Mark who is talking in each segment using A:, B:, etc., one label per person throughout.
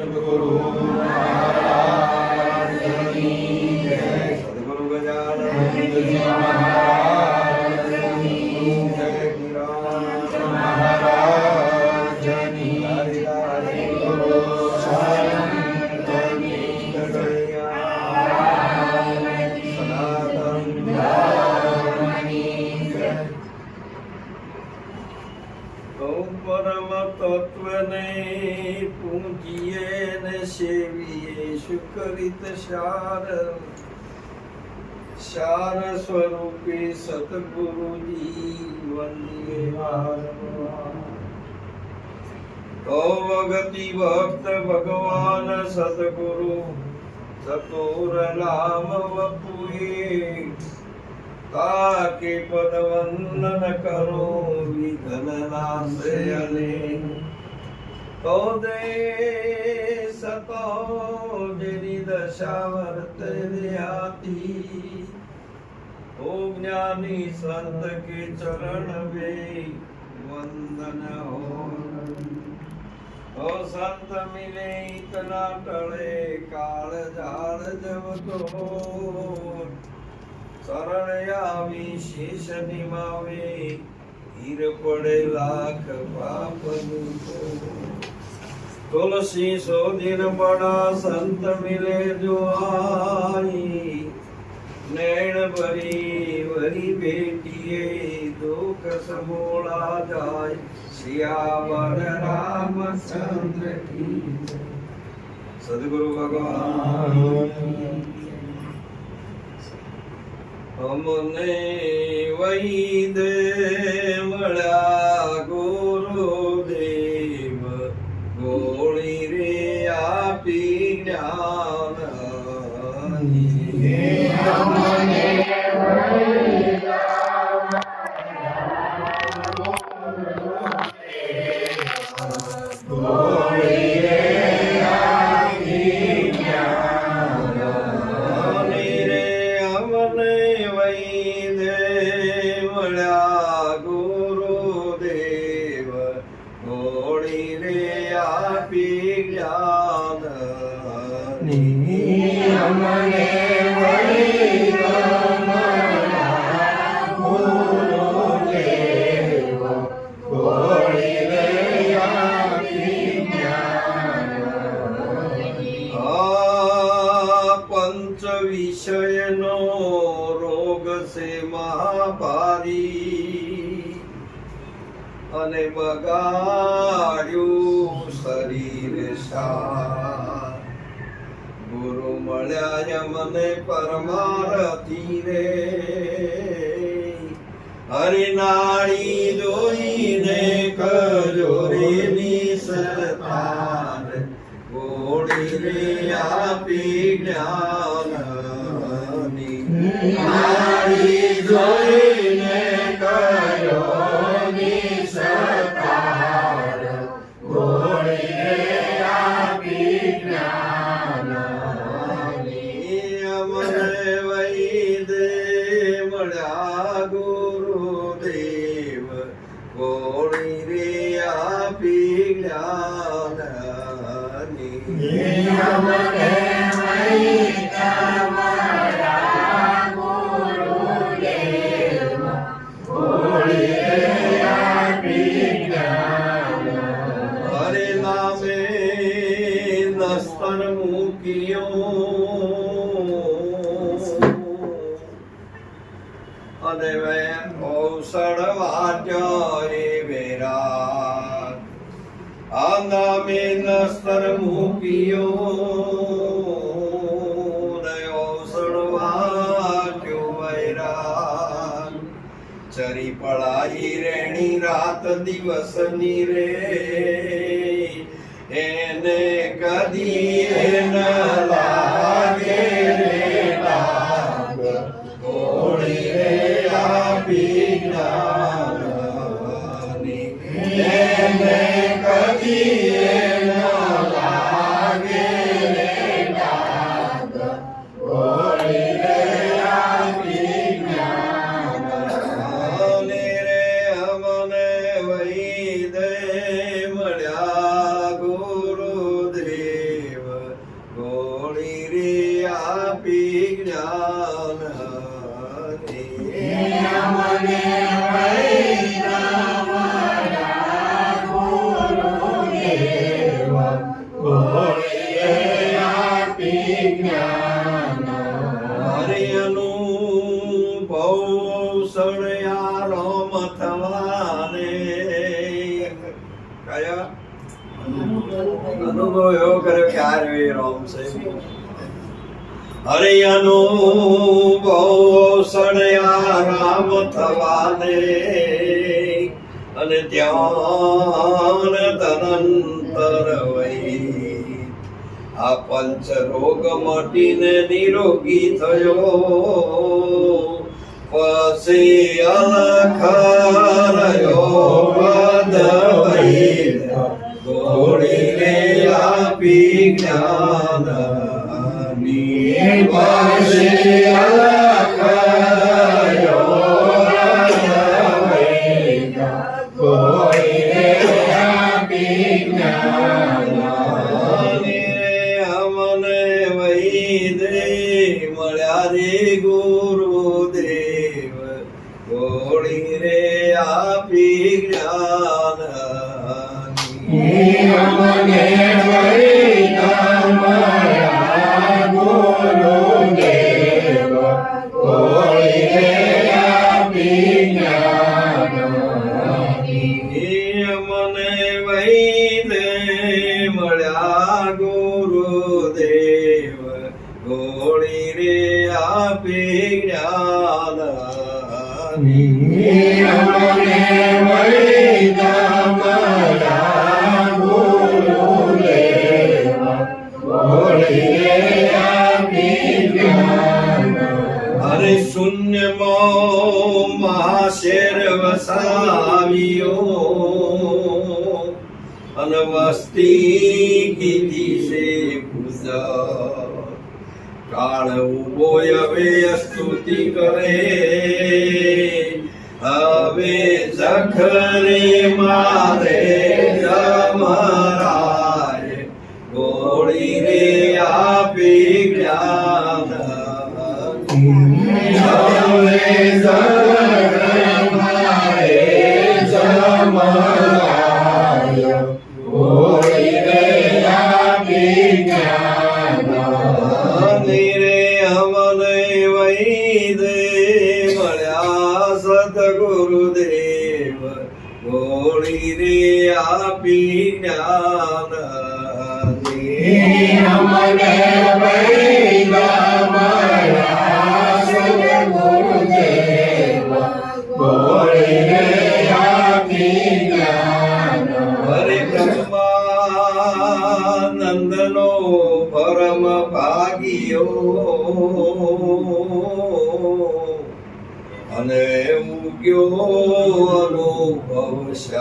A: સદગુરુ મહારાજની જય. સદગુરુ ગજાનંદજી મહારાજની જય. નિરાંત મહારાજની હરિ ગુરુ શાંતની જય. સનાતન ધર્મની જય. પરમ તત્વને પૂજીએ ને સેવીએ સુકરિત સાર સ્વરૂપે સતગુરુજી વંદીએ વારંવાર. તો ભગતિ ભક્ત ભગવાન સતગુરુ સતોર નામ વપુએ તાકે પદ વંદન કરો વિઘ્ન નાશયને. તો દે સતો જેની દશા વર્તે આતી. ઓ જ્ઞાની સંત કે ચરણ વે વંદન હો. ઓ સંત મિલે ઇતના ટળે કાળ ઝાડ જવતો. શરણ આવી શીશ નિમાવે હીર પડે લાખ પાપ દૂતો. તુલસી સોદિન બડા સંત મિલે જો આઈ. નૈણ ભરી વરી બેટીએ દુઃખ સમોળા જાય. સિયાવર રામચંદ્ર કી જય. સદગુરુ ભગવાન અમને વૈદ મળ્યા ગુરુદેવ. ગોળી રે આપી જ્ઞાન. ગુરુદેવ ગોળી રે આપી જ્ઞાન. અમને વૈદ મળ્યા ગુરુદેવ ગોળી રે આપી જ્ઞાન. પંચ વિષયનો રોગ છે મહાભારી. અને બગાડ્યું શરીર સાર. ગુરુ મળ્યા મને પરમારથી રે. હરિનાળી જોઈને કરજો રે નિસરતાર. ગોળી રે આપી જ્ઞાન. નાળી જોઈને કરજો નિસરતાર. ગોળી રે આપી જ્ઞાન. અમને વૈદ મળ્યા ગુરુદેવ. ગોળી રે આપી જ્ઞાન. અમને વૈદ મળ્યા ગુરુદેવ. ગોળી રે આપી જ્ઞાન. હરે નામે નસ્તર મૂક્યો. અને ઔષધ વાટ્યો રે વેરા. આ નામે નસ્તર મૂક્યો. ઔષધ વાટ્યો વૈરા. ચરી પડાઈ રેણી રાત દિવસની રે. એને કદી ન લાગે રે લાગ. ગોળી રે આપી જ્ઞાન. એને કદી ન લાગે રે લાગ. ગોળી રે આપી જ્ઞાન. રે અમને વૈદ મળ્યા ગુરુદેવ.
B: અનુભવ એવો કર્યો કે આ રે રામ છે. હરે અનુભવ સણ્યા રામ થવાને અને ધ્યાન તનંતર વહી આ પંચ રોગ મટીને નિરોગી થયો. પછી અલખ રહ્યો પદ ગોળીને આપી જ્ઞાન
A: પછી અલખ રહ્યો ગોળીને આપી જ્ઞાન.
B: અમને વૈદે મળ્યા રે ગુરુદેવ ગોળી રે આપી જ્ઞાન.
A: અમને વૈદા મળ્યા ગુરુદેવ ગોળી રે આપી જ્ઞાન.
B: મને વૈદે મળ્યા ગુરુદેવ ગોળી રે આપી જ્ઞાન.
A: અમને વૈદા મળ્યા ગુરુદેવ ગોળી રે આપી જ્ઞાન.
B: અરે શૂન્યમાં મહાશેર વસાવ્યો અને વસ્તી કીધી છે પૂજા. કાળ ઉભો હવે સ્તુતિ કરે હવે જખરે મારે જમરાય ગોળી રે આપી જ્ઞાન.
A: હવે મારે જમરાય ગોળી રે આપી જ્ઞાન.
B: રે અમને વૈદે મળ્યા સદગુરુદેવ ગોળી રે આપી જ્ઞાન.
A: અમને વૈદા મળ્યા સદગુરુદેવ ગોળી રે આપી જ્ઞાન.
B: હરે બ્રહ્માનંદનો પરમ ભાગ્યો અને ઉગ્યો અનુભવશાર.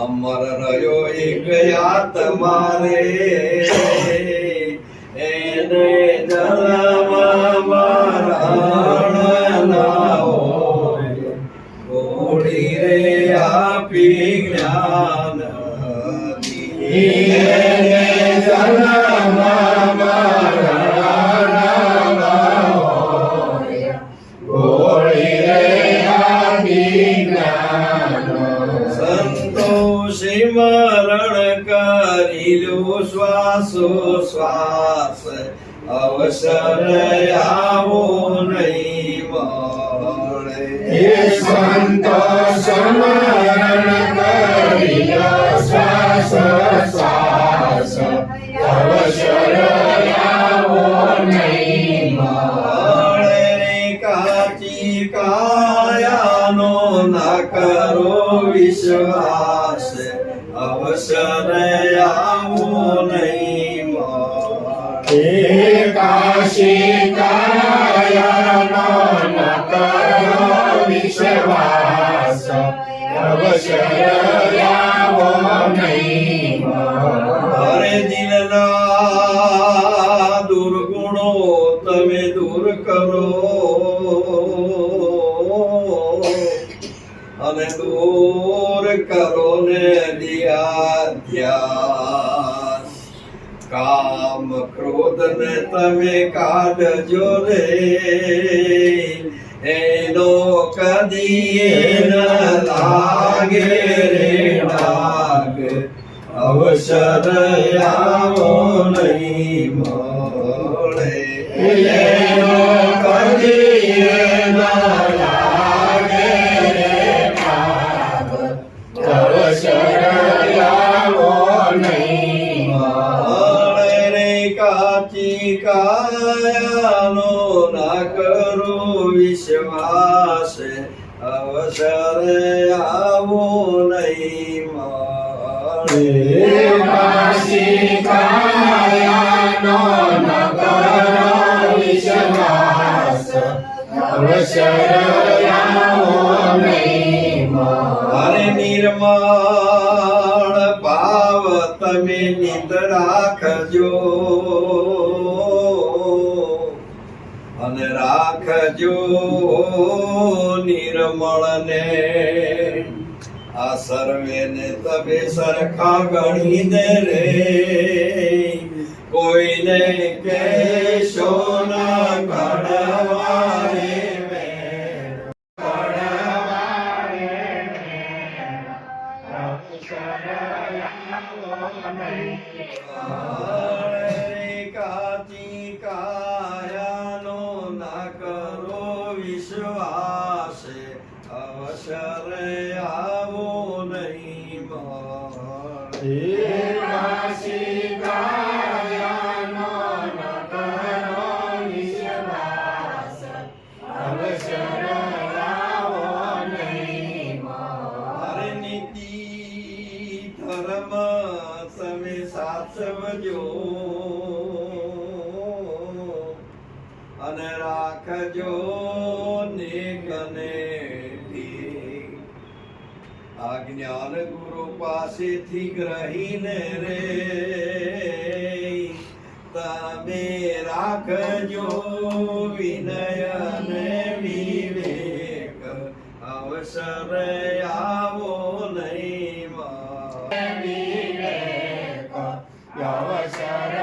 B: અમર રહ્યો એક આત્મા રે એને જન્મ મરણ ના હોય ગોળી રે આપી જ્ઞાન.
A: ગોળી રે આપી જ્ઞાન.
B: સંતોષી મરણ કરી લો શ્વાસો શ્વાસ અવસર આવો નહીં મળે.
A: સંતોષ મરણ કર્યો શ્વાસ શ્વાસ અવસર આવો નહીં મળે.
B: કાચી કાયાનો ન કરો વિશ્વાસ અવસર આવો નહીં મળે.
A: કાશી કાયાનો ન કરો વિશ્વાસ અવસર આવો નહીં મળે.
B: અરે દિલના દુર્ગુણો તમે દૂર કરો અને દૂર કરો ને ધ્યાન. કામ ક્રોધ ને તમે કાઢજો રે એનો કદી ન લાગે રે ડાગ અવસર આવો નહીં મળે.
A: એનો કદી ન લાગે રે ડાગ અવસર આવો નહીં
B: કાચી કાયાનો ના કરો વિશ્વાસ અવસર આવો નહીં મળે
A: કાશી કાયાનો ન કરો વિશ્વાસ અવસર આવો નહીં મળે.
B: અરે નિર્મળ ભાવ તમે નિત રાખજો અને રાખજો નિર્મળ ને આ સર્વેને તમે સરખા ગણી દે રે કોઈને કેશો ના ઘડવારે મેં કાચી કાયાનો ના કરો વિશ્વાસ અવસર આવો નહીં મળે
A: કાશી કાયાનો ન કરો વિશ્વાસ અવસર આવો નહીં મળે.
B: અરે નીતિ ધર્મ તમે સાચવજો અને રાખજો નેકને ઠીક. આ જ્ઞાન ગુરુ પાસેથી ગ્રહીને રે તમે રાખજો વિનય અને વિવેક અવસર આવો નહીં મળે
A: વિવેક અવસર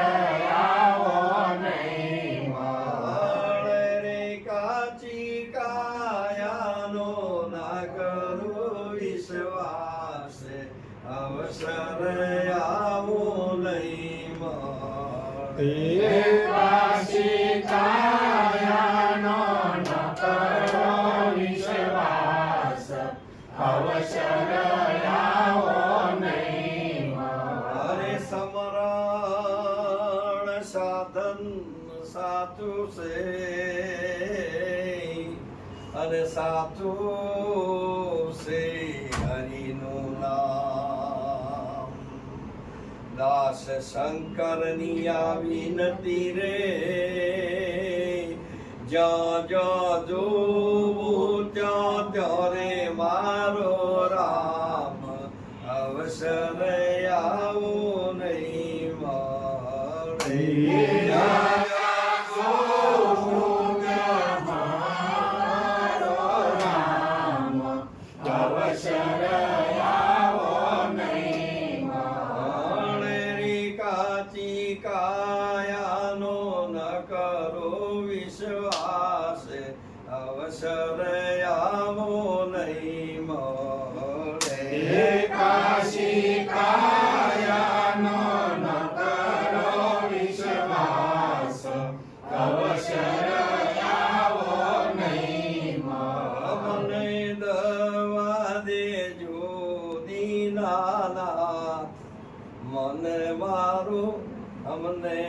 A: આવો નહીં મળે.
B: રે કાચી કાયાનો ના કરો વિશ્વાસ અવસર આવો નહીં મળે
A: કાશી કાયાનો ન કરો વિશ્વાસ અવસર આવો નહીં મળે.
B: અરે સમરણ સાધન સાચું છે અને સાચું છે હરિનું નામ. દાસ શંકરની આ વિનતી રે જ્યાં જ્યાં જોવું ત્યાં ત્યાં રે મારો રામ અવસર આવો નહીં મળે
A: અવસર આવો નહીં મળે.
B: કાચી કાયાનો ન કરો વિશ્વાસ અવસર આવો નહીં મળે
A: કાશી કાયાનો ન કરો વિશ્વાસ અવસર આવો નહીં મળે.
B: અમને દવા દેજો દીનાનાથ મને મારું અમને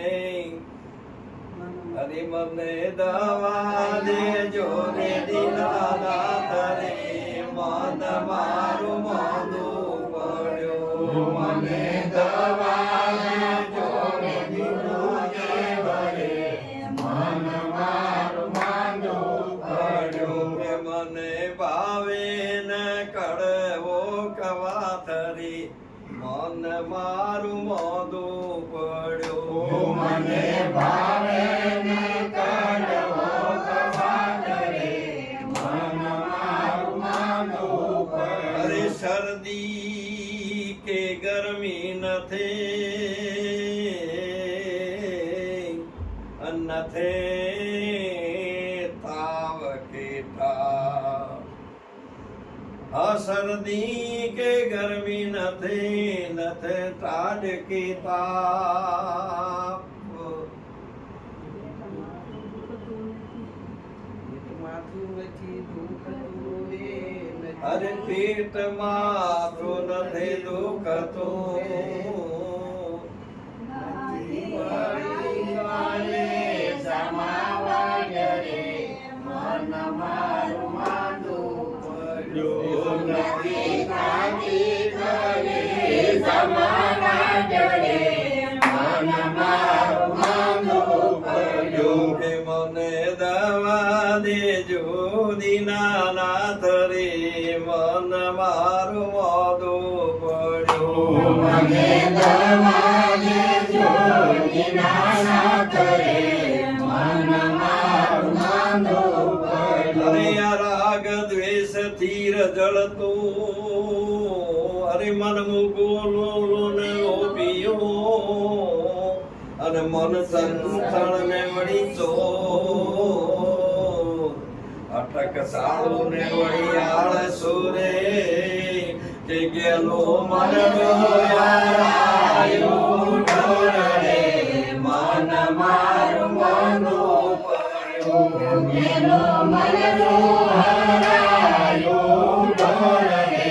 B: અરે મને દવા દેજો રે દીનાનાથ રે મન મારું મોઢું પડ્યો
A: મને દવા દેજો રે દીનાનાથ રે મન મારું માંદું પડ્યું.
B: કે મને ભાવે ન કડવો કવાથરી મન મારું મોઢું પડ્યું
A: મને ભાવે ન કડવો કવાટ રે મન મારું માંદું પડ્યું.
B: અરે શરદી કે ગરમી નથી તાવ કે શરદી કે ગરમી નથી ટાઢ કે તાપ અરે પેટ માથું નથી દુખતું મારું મોઢું પડ્યું.
A: મને દવા દેજો દીનાનાથ રે મન મારું માંદું પડ્યું.
B: અરે આ રાગ દ્વેષ થી રજળતું, અરે મન મુગોલો ને લોભિયો, અને મન સંથળ ને વળી ચોર, અટક સાળો ને વળી આળસુ રે, કે ગેલો મન ડોયારાયું ઢોર રે મન મારું મોઢું પડ્યું.
A: મેલો મન રોહરાયો ઢોર રે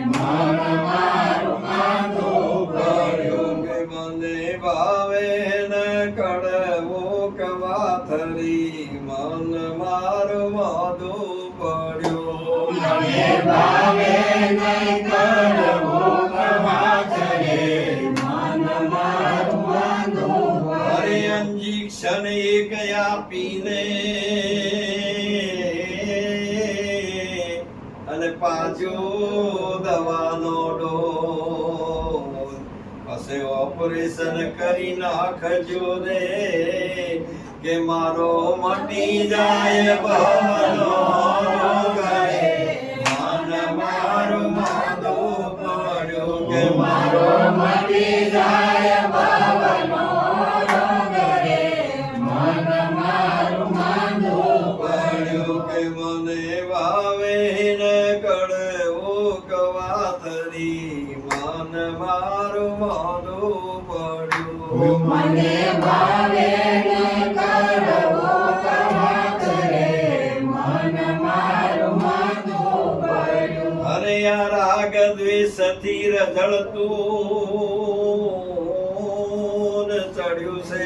A: મન મારું માંદું પડ્યું.
B: કે મને ભાવે ન કડવો કવાથરી મન મારું મોઢું પડ્યું.
A: મને ભાવે નહીં કરવો કવાથ રે મન મારું માંદું
B: અરે
A: પડ્યું.
B: અંજીક્ષણ એક આપીને અને પાછો દવાનો ડોઝ, પછી ઓપરેશન કરી નાખજો રે, કે મારો મટી જાય ભવનો રોગ રે મન મારું માંદું પડ્યું. કે
A: મારો મટી જાય ભવનો રોગ રે મન મારું માંદું
B: પડ્યું. કે મને વાવે ન કડવો કવાથરી મન મારું મોઢું પડ્યું.
A: મને ભાવે નહીં કરવો કવાથ રે મન મારું માંદું પડ્યું.
B: અરે આ રાગ દ્વેષ થી રજળતું ને ચડ્યું છે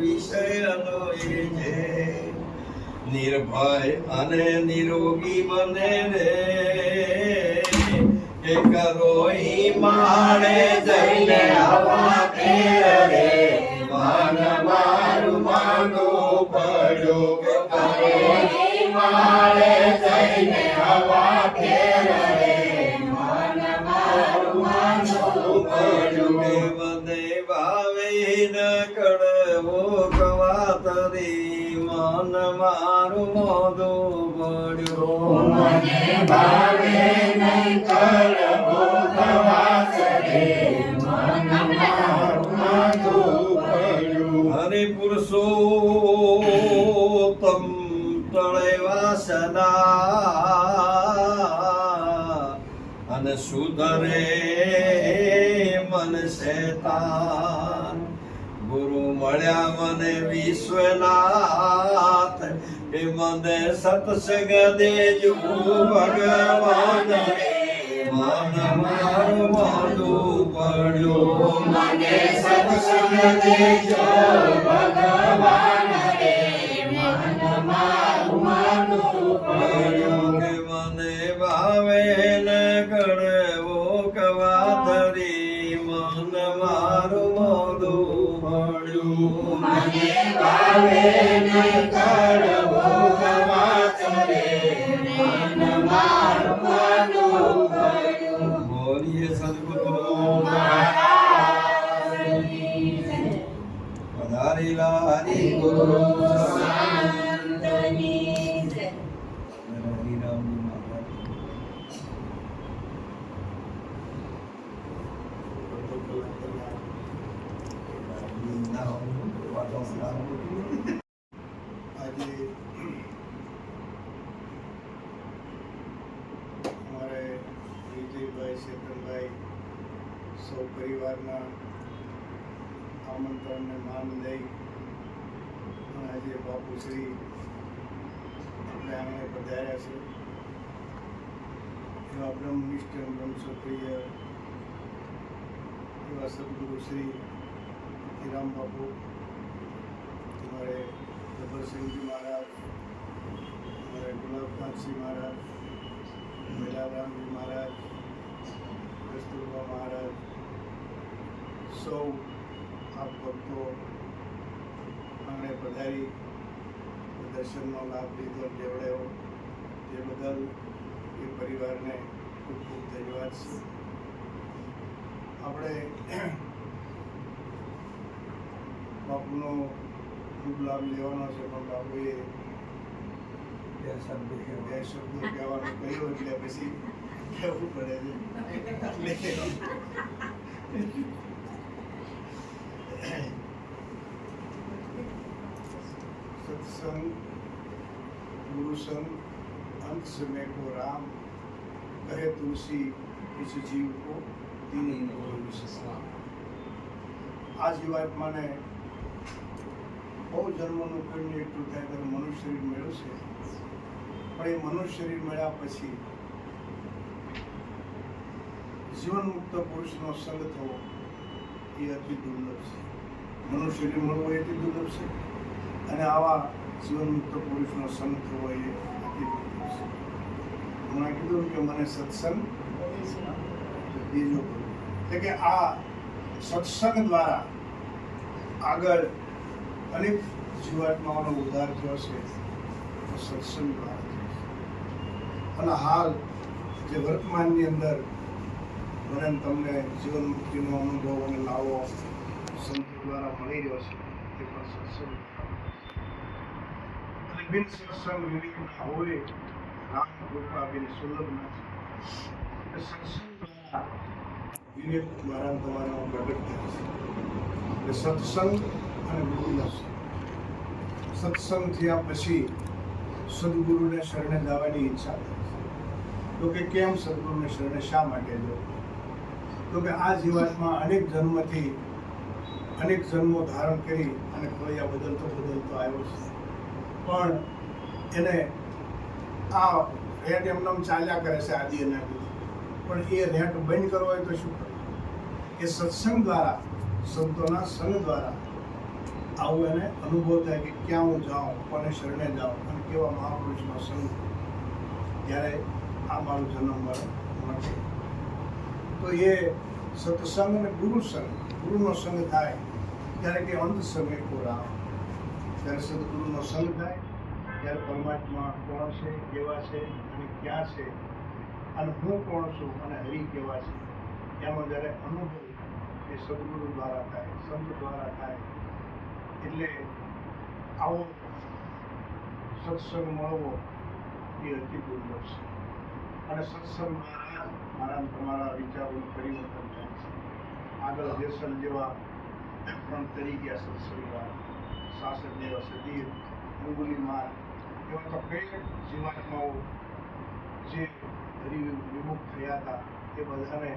B: વિષયનો એ જે, નિર્ભય અને નિરોગી બને રે, કે કરો ઈ માળે જઈને આવા ફેર રે મન મારું માંદું પડ્યું. કે કરો ઈ માળે જઈને આવા ફેર રે
A: મન મારું માંદું
B: પડ્યું. કે મને ભાવે ન કડવો કવાતરી મન મારું મોઢું પડ્યું.
A: મને ભાવે નહીં કરવો કવાથ રે મન મારું માંદું પડ્યું.
B: હરિ પુરુષોત્તમ તળે વાસના, અને સુધરે મન શેતાન, ગુરુ મળ્યા મને વિશ્વનાથ, કે મને સત્સંગ દેજો ભગવાન રે મન મારું મોઢું પડ્યું.
A: મને સત્સંગ દેજો ભગવાન રે મન મારું માંદું પડ્યું.
B: કે મને ભાવે ન કડવો કવાથરી મન મારું મોઢું પડ્યું.
A: મને ભાવે નહીં કરવો કવાથ રે મન મારું માંદું પડ્યું.
B: બોલીએ સદગુરુ
A: મહારાજની જય.
B: પધારેલા હરિ
A: ગુરુ
B: ગુરુ
A: સંતની જય.
B: હરિરામજી મહારાજ.
C: આજે અમારે વિજયભાઈ શેતનભાઈ સૌ પરિવારના આમંત્રણને માન દઈ અને આજે બાપુશ્રી આપણે આંગણે પધાર્યા છે. એવા બ્રહ્મનિષ્ઠ બ્રહ્મસુપ્રિય એવા સદગુરુ શ્રી હીરામ બાપુ, हमारे जबर सिंह जी महाराज, हमारे गुलाबनाथ सिंह महाराज, मेलाराम जी महाराज, कस्तूरबा महाराज, सौ आप भक्तों आंगणे पधारी दर्शन लाभ लीधो जेवड़े हो, ते बदल ये परिवार ने ખૂબ ખૂબ ધન્યવાદ છે. આપણે બાપુનો ખૂબ લાભ લેવાનો છે, પણ બાપુએ બે શબ્દો કહેવાનું કહ્યું એટલે પછી કહેવું પડે છે. सत्संग गुरु संग अंत समय को राम कहे तुलसी इस जीव को दीन को विश्वास. આ જીવાત્માને બહુ જન્મનું પુણ્ય એટલું થાય ત્યારે મનુષ્ય શરીર મળ્યું છે, પણ એ મનુષ્ય શરીર મળ્યા પછી જીવન મુક્ત પુરુષનો સંગ થવો એ અતિ દુર્લભ છે. મનુષ્ય શરીર મળવું એ અતિ દુર્લભ છે, અને આવા જીવન મુક્ત પુરુષનો સંગ થવો એ અતિ દુર્લભ છે. હમણાં કીધું કે મને સત્સંગ દેજો, એટલે કે આ સત્સંગ દ્વારા આગળ અનેક જીવાત્માઓનો ઉદ્ધાર થયો છે, તો સત્સંગ દ્વારા થયો છે. અને હાલ જે વર્તમાનની અંદર મને ને તમને જીવન મુક્તિનો અનુભવ અને લાવો સંત દ્વારા મળી રહ્યો છે, તે પણ સત્સંગ. અને બિન સત્સંગ વિવેક ના હોય, રામ કૃપા બિન સુલભ નથી. સત્સંગ દ્વારા વિવેક દ્વારા તમારા પ્રગટ થાય છે. એટલે સત્સંગ અને ગુરુનો સંગ. સત્સંગ થયા પછી સદગુરુને શરણે જવાની ઈચ્છા થાય છે. તો કે કેમ સદગુરુને શરણે શા માટે જવું? તો કે આ જીવાતમાં અનેક જન્મથી અનેક જન્મો ધારણ કરી અને ખોયા બદલતો આવ્યો છે, પણ એને આ રેટ એમનામ ચાલ્યા કરે છે આદિ અનાદિ. પણ એ રેટ બંધ કરવો હોય તો શું કરે? એ સત્સંગ દ્વારા, સંતોના સંગ દ્વારા આવું એને અનુભવ થાય કે ક્યાં હું જાઉં, કોને શરણે જાઉં અને કેવા મહાપુરુષનો સંગ, ત્યારે આ મારો જન્મ મળે. તો એ સત્સંગ અને ગુરુ સંગ, ગુરુનો સંગ થાય ત્યારે કે અંત સમય કો રામ, ત્યારે સદગુરુનો સંગ થાય ત્યારે પરમાત્મા કોણ છે, કેવા છે અને ક્યાં છે, અને હું કોણ છું અને હરિ કેવા છે, એનો જ્યારે અનુભવ એ સદગુરુ દ્વારા થાય, સંત દ્વારા થાય. એટલે આવો સત્સંગ મળવો એ અતિ દુર્લભ છે. અને સત્સંગ દ્વારા મારા તમારા વિચારોનું પરિવર્તન થાય છે. આગળ વ્યસન જેવા પણ તરી ગયા સત્સંગ દ્વારા, શાસક જેવા સદીર, અંગુલીમાલ, એવા તો કઈ જીવાત્માઓ જે હરિ વિમુખ થયા હતા એ બધાને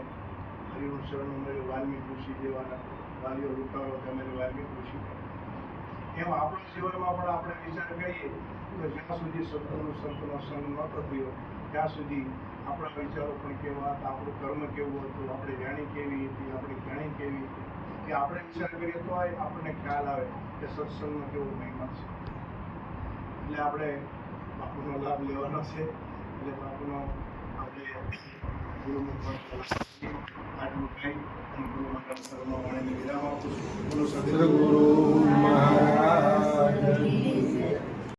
C: હરિનું શરણ મળ્યું. વાલ્મીક ઋષિ જેવાના વાલીઓ રૂપારો તમે વાલ્મીક ઋષિ. એમ આપણા જીવનમાં પણ આપણે વિચાર કરીએ તો જ્યાં સુધી સદગુરુ સંતનો સંગ ન થયો ત્યાં સુધી આપણા વિચારો પણ કેવા હતા, આપણું કર્મ કેવું હતું, આપણે જાણી કેવી હતી, આપણી જ્ઞાણી કેવી હતી, કે આપણે વિચાર કરીએ તો આપણને ખ્યાલ આવે કે સત્સંગનો કેવો મહિમા છે. એટલે આપણે બાપુનો લાભ લેવાનો છે. એટલે બાપુનો આપણે ગુરુમુખ આટલું કહી અને ગુરુ મંડળ સર્વમાં વાણીને વિરામ આપું છું. બોલો સદગુરુ મહારાજ.